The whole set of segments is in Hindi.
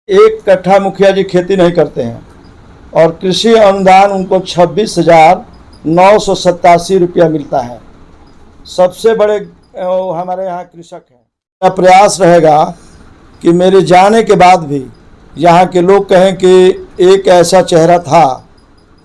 एक कट्ठा मुखिया जी खेती नहीं करते हैं और कृषि अनुदान उनको 26,987 रुपया मिलता है। सबसे बड़े हमारे यहाँ कृषक हैं। मेरा प्रयास रहेगा कि मेरे जाने के बाद भी यहाँ के लोग कहें कि एक ऐसा चेहरा था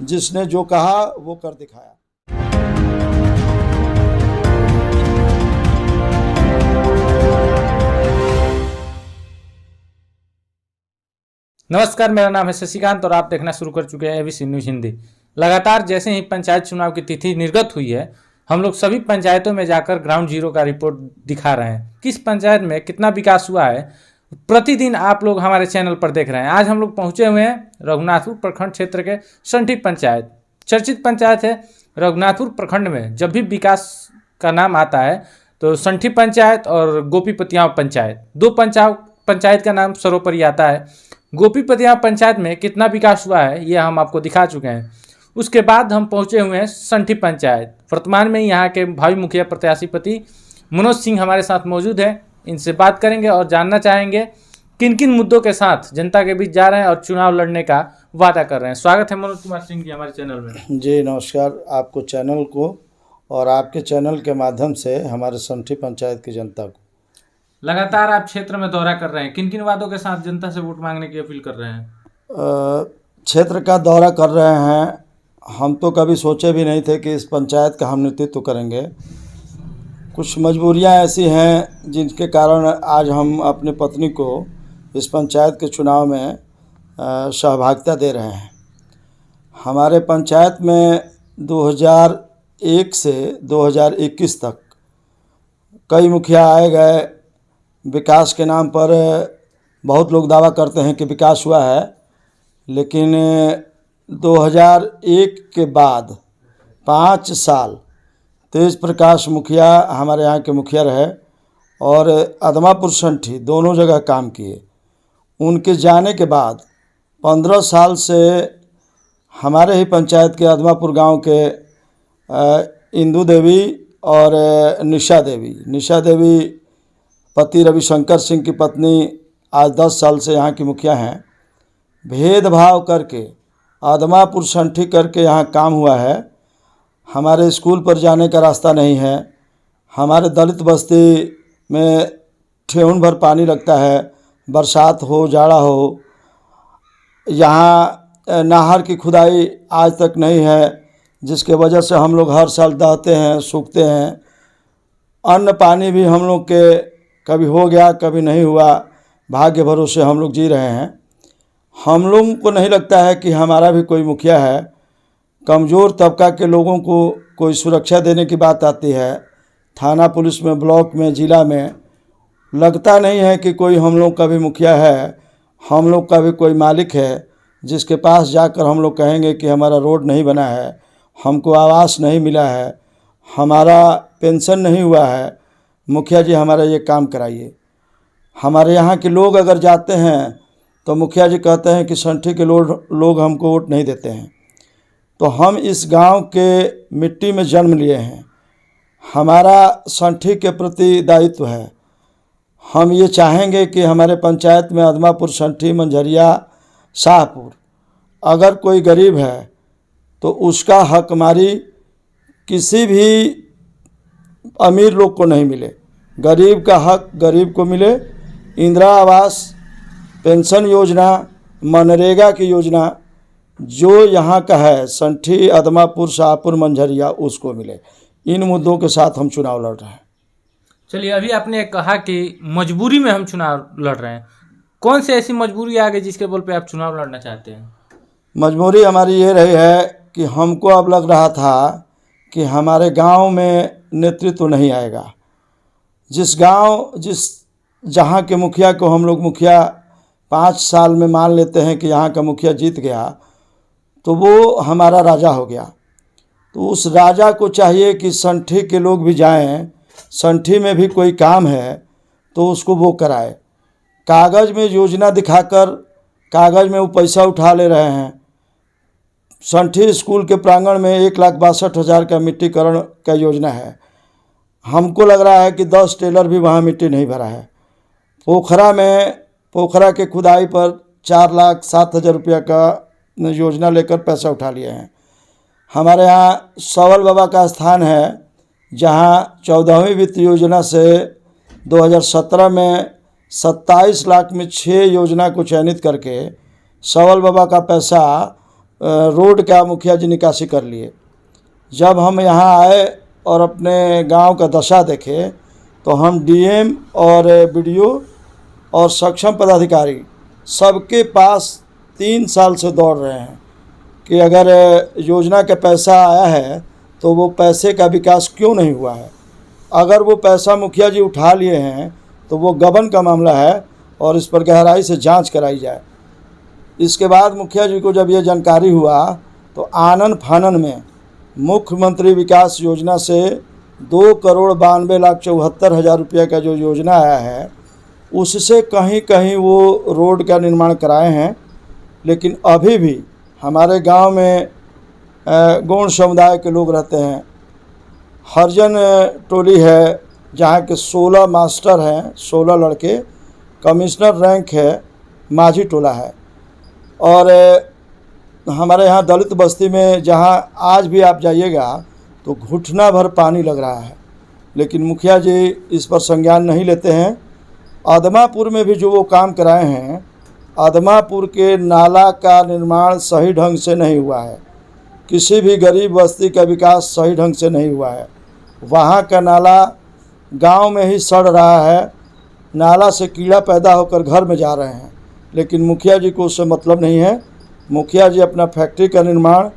जिसने जो कहा वो कर दिखाया। नमस्कार, मेरा नाम है शशिकांत और आप देखना शुरू कर चुके हैं एबीसी न्यूज हिंदी। लगातार जैसे ही पंचायत चुनाव की तिथि निर्गत हुई है, हम लोग सभी पंचायतों में जाकर ग्राउंड जीरो का रिपोर्ट दिखा रहे हैं। किस पंचायत में कितना विकास हुआ है, प्रतिदिन आप लोग हमारे चैनल पर देख रहे हैं। आज हम लोग पहुंचे हुए हैं रघुनाथपुर प्रखंड क्षेत्र के संठी पंचायत। चर्चित पंचायत है। रघुनाथपुर प्रखंड में जब भी विकास का नाम आता है तो संठी पंचायत और गोपीपतिया पंचायत, दो पंचायत का नाम सर्वोपरि आता है। गोपीपतिया पंचायत में कितना विकास हुआ है ये हम आपको दिखा चुके हैं। उसके बाद हम पहुंचे हुए हैं संठी पंचायत। वर्तमान में यहाँ के भावी मुखिया प्रत्याशी पति मनोज सिंह हमारे साथ मौजूद हैं। इनसे बात करेंगे और जानना चाहेंगे किन किन मुद्दों के साथ जनता के बीच जा रहे हैं और चुनाव लड़ने का वादा कर रहे हैं। स्वागत है मनोज कुमार सिंह जी हमारे चैनल में। जी नमस्कार, आपको चैनल को और आपके चैनल के माध्यम से हमारे संठी पंचायत की जनता को। लगातार आप क्षेत्र में दौरा कर रहे हैं, किन किन वादों के साथ जनता से वोट मांगने की अपील कर रहे हैं? क्षेत्र का दौरा कर रहे हैं। हम तो कभी सोचे भी नहीं थे कि इस पंचायत का हम नेतृत्व करेंगे। कुछ मजबूरियां ऐसी हैं जिनके कारण आज हम अपनी पत्नी को इस पंचायत के चुनाव में सहभागिता दे रहे हैं। हमारे पंचायत में 2001 से 2021 तक कई मुखिया आए गए। विकास के नाम पर बहुत लोग दावा करते हैं कि विकास हुआ है, लेकिन 2001 के बाद 5 साल तेज प्रकाश मुखिया हमारे यहाँ के मुखिया रहे और अदमापुर संठी दोनों जगह काम किए। उनके जाने के बाद 15 साल से हमारे ही पंचायत के अदमापुर गांव के इंदू देवी और निशा देवी पति रविशंकर सिंह की पत्नी आज 10 साल से यहाँ की मुखिया हैं। भेदभाव करके आदमापुर संठी करके यहाँ काम हुआ है। हमारे स्कूल पर जाने का रास्ता नहीं है। हमारे दलित बस्ती में ठेहुन भर पानी लगता है, बरसात हो जाड़ा हो। यहाँ नहर की खुदाई आज तक नहीं है, जिसके वजह से हम लोग हर साल दहते हैं, सूखते हैं। अन्न पानी भी हम लोग के कभी हो गया कभी नहीं हुआ, भाग्य भरोसे हम लोग जी रहे हैं। हम लोगों को नहीं लगता है कि हमारा भी कोई मुखिया है। कमज़ोर तबका के लोगों को कोई सुरक्षा देने की बात आती है, थाना पुलिस में, ब्लॉक में, ज़िला में, लगता नहीं है कि कोई हम लोग का भी मुखिया है, हम लोग का भी कोई मालिक है जिसके पास जाकर हम लोग कहेंगे कि हमारा रोड नहीं बना है, हमको आवास नहीं मिला है, हमारा पेंशन नहीं हुआ है, मुखिया जी हमारा ये काम कराइए। हमारे यहाँ के लोग अगर जाते हैं तो मुखिया जी कहते हैं कि संठी के लोग हमको वोट नहीं देते हैं। तो हम इस गांव के मिट्टी में जन्म लिए हैं, हमारा संठी के प्रति दायित्व है। हम ये चाहेंगे कि हमारे पंचायत में अदमापुर, संठी, मंझरिया, शाहपुर अगर कोई गरीब है तो उसका हक हमारी किसी भी अमीर लोग को नहीं मिले। गरीब का हक गरीब को मिले। इंदिरा आवास, पेंशन योजना, मनरेगा की योजना जो यहाँ का है संठी, अदमापुर, शाहपुर, मंझरिया, उसको मिले। इन मुद्दों के साथ हम चुनाव लड़ रहे हैं। चलिए, अभी आपने कहा कि मजबूरी में हम चुनाव लड़ रहे हैं। कौन सी ऐसी मजबूरी आ गई जिसके बल पे आप चुनाव लड़ना चाहते हैं? मजबूरी हमारी ये रही है कि हमको अब लग रहा था कि हमारे गांव में नेतृत्व नहीं आएगा। जहाँ के मुखिया को हम लोग मुखिया 5 साल में मान लेते हैं कि यहाँ का मुखिया जीत गया तो वो हमारा राजा हो गया। तो उस राजा को चाहिए कि संठी के लोग भी जाएं, संठी में भी कोई काम है तो उसको वो कराए। कागज़ में योजना दिखाकर कागज़ में वो पैसा उठा ले रहे हैं। संठी स्कूल के प्रांगण में 1,62,000 का मिट्टीकरण का योजना है। हमको लग रहा है कि 10 टेलर भी वहाँ मिट्टी नहीं भरा है। पोखरा के खुदाई पर 4,07,000 रुपया का योजना लेकर पैसा उठा लिए हैं। हमारे यहाँ सवल बाबा का स्थान है, जहाँ 14वीं वित्त योजना से 2017 में 27 लाख में 6 योजना को चयनित करके सवल बाबा का पैसा रोड का मुखिया जी निकासी कर लिए। जब हम यहाँ आए और अपने गांव का दशा देखे तो हम डीएम और बीडीओ और सक्षम पदाधिकारी सबके पास 3 साल से दौड़ रहे हैं कि अगर योजना का पैसा आया है तो वो पैसे का विकास क्यों नहीं हुआ है। अगर वो पैसा मुखिया जी उठा लिए हैं तो वो गबन का मामला है और इस पर गहराई से जांच कराई जाए। इसके बाद मुखिया जी को जब ये जानकारी हुआ तो आनन फानन में मुख्यमंत्री विकास योजना से 2,92,74,000 रुपये का जो योजना आया है उससे कहीं कहीं वो रोड का निर्माण कराए हैं। लेकिन अभी भी हमारे गांव में गौड़ समुदाय के लोग रहते हैं। हरजन टोली है जहाँ के 16 मास्टर हैं, 16 लड़के, कमिश्नर रैंक है, माझी टोला है। और हमारे यहाँ दलित बस्ती में जहाँ आज भी आप जाइएगा तो घुटना भर पानी लग रहा है, लेकिन मुखिया जी इस पर संज्ञान नहीं लेते हैं। आदमापुर में भी जो वो काम कराए हैं, आदमापुर के नाला का निर्माण सही ढंग से नहीं हुआ है। किसी भी गरीब बस्ती का विकास सही ढंग से नहीं हुआ है। वहाँ का नाला गांव में ही सड़ रहा है, नाला से कीड़ा पैदा होकर घर में जा रहे हैं, लेकिन मुखिया जी को उससे मतलब नहीं है। मुखिया जी अपना फैक्ट्री का निर्माण,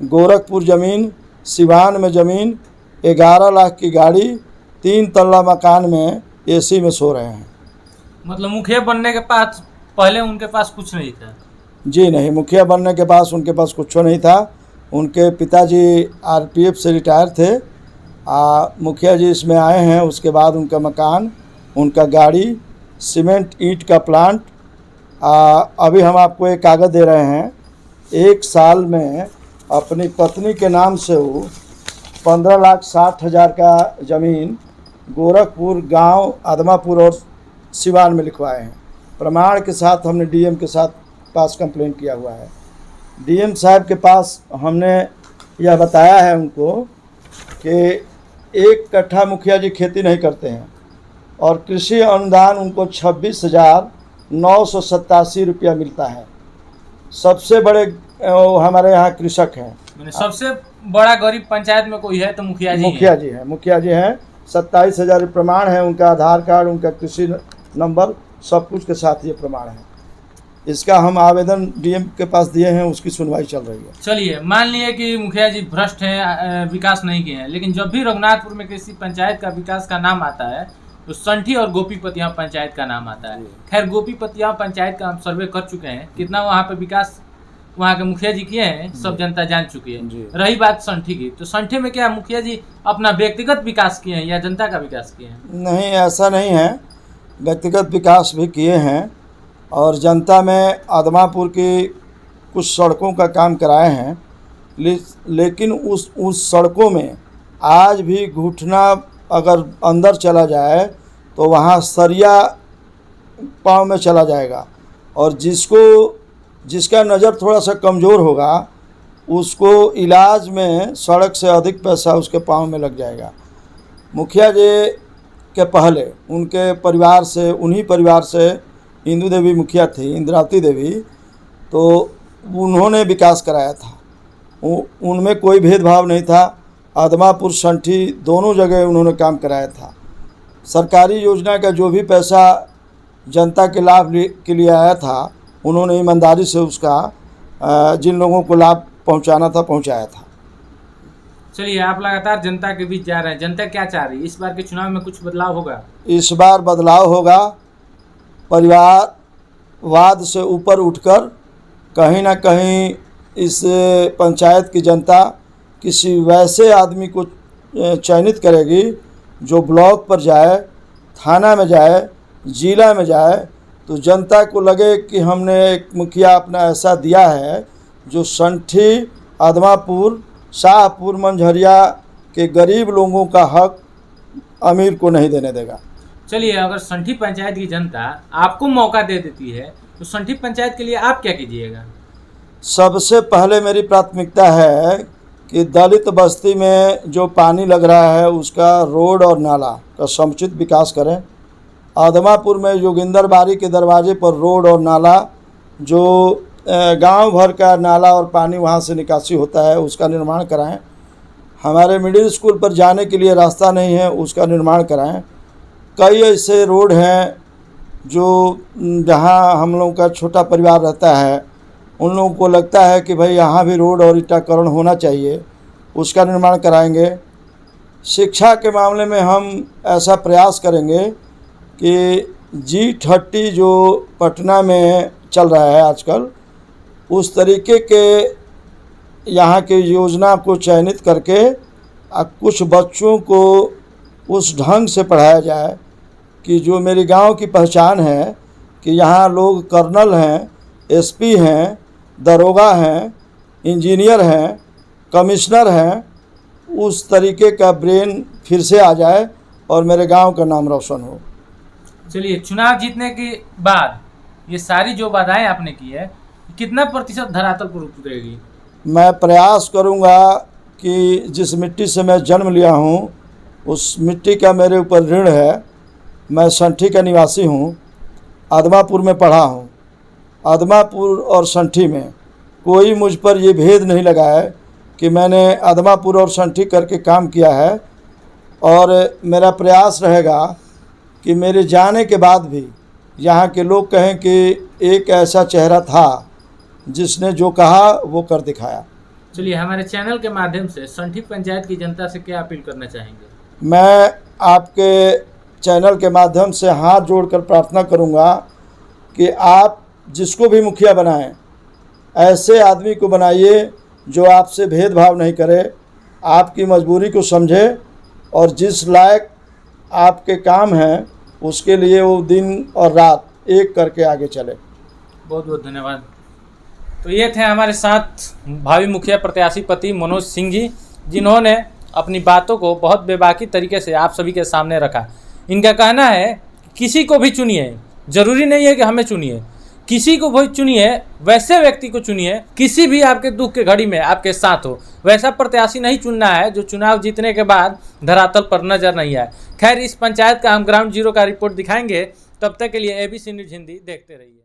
गोरखपुर ज़मीन, सिवान में ज़मीन, 11 लाख की गाड़ी, 3 तल्ला मकान में एसी में सो रहे हैं। मतलब मुखिया बनने के बाद पहले उनके पास कुछ नहीं था? जी नहीं, मुखिया बनने के बाद उनके पास कुछ नहीं था। उनके पिताजी आरपीएफ से रिटायर थे। मुखिया जी इसमें आए हैं, उसके बाद उनका मकान, उनका गाड़ी, सीमेंट ईंट का प्लांट। अभी हम आपको एक कागज़ दे रहे हैं। 1 साल में अपनी पत्नी के नाम से वो 15,60,000 का ज़मीन गोरखपुर गांव, आदमापुर और सिवान में लिखवाए हैं। प्रमाण के साथ हमने डीएम के साथ पास कंप्लेन किया हुआ है। डीएम साहब के पास हमने यह बताया है उनको कि 1 कट्ठा मुखिया जी खेती नहीं करते हैं और कृषि अनुदान उनको 26,987 रुपया मिलता है। सबसे बड़े हमारे यहाँ कृषक हैं। सबसे बड़ा गरीब पंचायत में कोई है तो मुखिया जी हैं। मुखिया जी हैं। 27,000 प्रमाण है, उनका आधार कार्ड, उनका कृषि नंबर, सब कुछ के साथ ये प्रमाण है। इसका हम आवेदन डीएम के पास दिए हैं, उसकी सुनवाई चल रही है। चलिए, मान लिए कि मुखिया जी भ्रष्ट हैं, विकास नहीं किए हैं, लेकिन जब भी रघुनाथपुर में किसी पंचायत का विकास का नाम आता है तो संठी और गोपीपतिया पंचायत का नाम आता है। खैर, गोपीपतिया पंचायत का हम सर्वे कर चुके हैं, कितना वहाँ पे विकास वहाँ के मुखिया जी किए हैं सब जनता जान चुकी है। रही बात संठी की, तो संठी में क्या मुखिया जी अपना व्यक्तिगत विकास किए हैं या जनता का विकास किए हैं? नहीं, ऐसा नहीं है। व्यक्तिगत विकास भी किए हैं और जनता में आदमापुर की कुछ सड़कों का काम कराए हैं, लेकिन उस सड़कों में आज भी घुटना अगर अंदर चला जाए तो वहाँ सरिया पाँव में चला जाएगा, और जिसका नज़र थोड़ा सा कमज़ोर होगा उसको इलाज में सड़क से अधिक पैसा उसके पाँव में लग जाएगा। मुखिया जी के पहले उनके परिवार से, उन्हीं परिवार से इंदू देवी मुखिया थी, इंद्रावती देवी, तो उन्होंने विकास कराया था। उनमें कोई भेदभाव नहीं था। आदमापुर, संठी दोनों जगह उन्होंने काम कराया था। सरकारी योजना का जो भी पैसा जनता के लाभ के लिए आया था, उन्होंने ईमानदारी से उसका जिन लोगों को लाभ पहुंचाना था पहुंचाया था। चलिए, आप लगातार जनता के बीच जा रहे हैं, जनता क्या चाह रही है? इस बार के चुनाव में कुछ बदलाव होगा? इस बार बदलाव होगा। परिवारवाद से ऊपर उठकर कहीं ना कहीं इस पंचायत की जनता किसी वैसे आदमी को चयनित करेगी जो ब्लॉक पर जाए, थाना में जाए, जिला में जाए, तो जनता को लगे कि हमने एक मुखिया अपना ऐसा दिया है जो संठी, आदमापुर, शाहपुर, मंझरिया के गरीब लोगों का हक अमीर को नहीं देने देगा। चलिए, अगर संठी पंचायत की जनता आपको मौका दे देती है तो संठी पंचायत के लिए आप क्या कीजिएगा? सबसे पहले मेरी प्राथमिकता है कि दलित बस्ती में जो पानी लग रहा है उसका रोड और नाला का समुचित विकास करें। आदमापुर में योगिंदर बारी के दरवाजे पर रोड और नाला, जो गांव भर का नाला और पानी वहां से निकासी होता है, उसका निर्माण कराएं। हमारे मिडिल स्कूल पर जाने के लिए रास्ता नहीं है, उसका निर्माण कराएं। कई ऐसे रोड हैं जो जहां हम लोगों का छोटा परिवार रहता है, उन लोगों को लगता है कि भाई यहाँ भी रोड और ईटाकरण होना चाहिए, उसका निर्माण कराएंगे। शिक्षा के मामले में हम ऐसा प्रयास करेंगे कि G30 जो पटना में चल रहा है आजकल, उस तरीके के यहाँ के योजना को चयनित करके कुछ बच्चों को उस ढंग से पढ़ाया जाए कि जो मेरे गांव की पहचान है कि यहाँ लोग कर्नल हैं, SP हैं, दरोगा हैं, इंजीनियर हैं, कमिश्नर हैं, उस तरीके का ब्रेन फिर से आ जाए और मेरे गांव का नाम रोशन हो। चलिए, चुनाव जीतने के बाद ये सारी जो बाधाएं आपने की है, कितना प्रतिशत धरातल पर उतरेगी? मैं प्रयास करूंगा कि जिस मिट्टी से मैं जन्म लिया हूं, उस मिट्टी का मेरे ऊपर ऋण है। मैं संठी का निवासी हूं, आदमापुर में पढ़ा हूं। आदमापुर और संठी में कोई मुझ पर ये भेद नहीं लगा है कि मैंने आदमापुर और संठी करके काम किया है, और मेरा प्रयास रहेगा कि मेरे जाने के बाद भी यहाँ के लोग कहें कि एक ऐसा चेहरा था जिसने जो कहा वो कर दिखाया। चलिए, हमारे चैनल के माध्यम से संठी पंचायत की जनता से क्या अपील करना चाहेंगे? मैं आपके चैनल के माध्यम से हाथ जोड़कर प्रार्थना करूंगा कि आप जिसको भी मुखिया बनाएं, ऐसे आदमी को बनाइए जो आपसे भेदभाव नहीं करे, आपकी मजबूरी को समझे, और जिस लायक आपके काम हैं उसके लिए वो दिन और रात एक करके आगे चले। बहुत बहुत धन्यवाद। तो ये थे हमारे साथ भावी मुखिया प्रत्याशी पति मनोज सिंह जी, जिन्होंने अपनी बातों को बहुत बेबाकी तरीके से आप सभी के सामने रखा। इनका कहना है किसी को भी चुनिए, ज़रूरी नहीं है कि हमें चुनिए, किसी को भी चुनिए, वैसे व्यक्ति को चुनिए किसी भी आपके दुख के घड़ी में आपके साथ हो। वैसा प्रत्याशी नहीं चुनना है जो चुनाव जीतने के बाद धरातल पर नजर नहीं आए। खैर, इस पंचायत का हम ग्राउंड जीरो का रिपोर्ट दिखाएंगे। तब तक के लिए ABC न्यूज़ हिंदी देखते रहिए।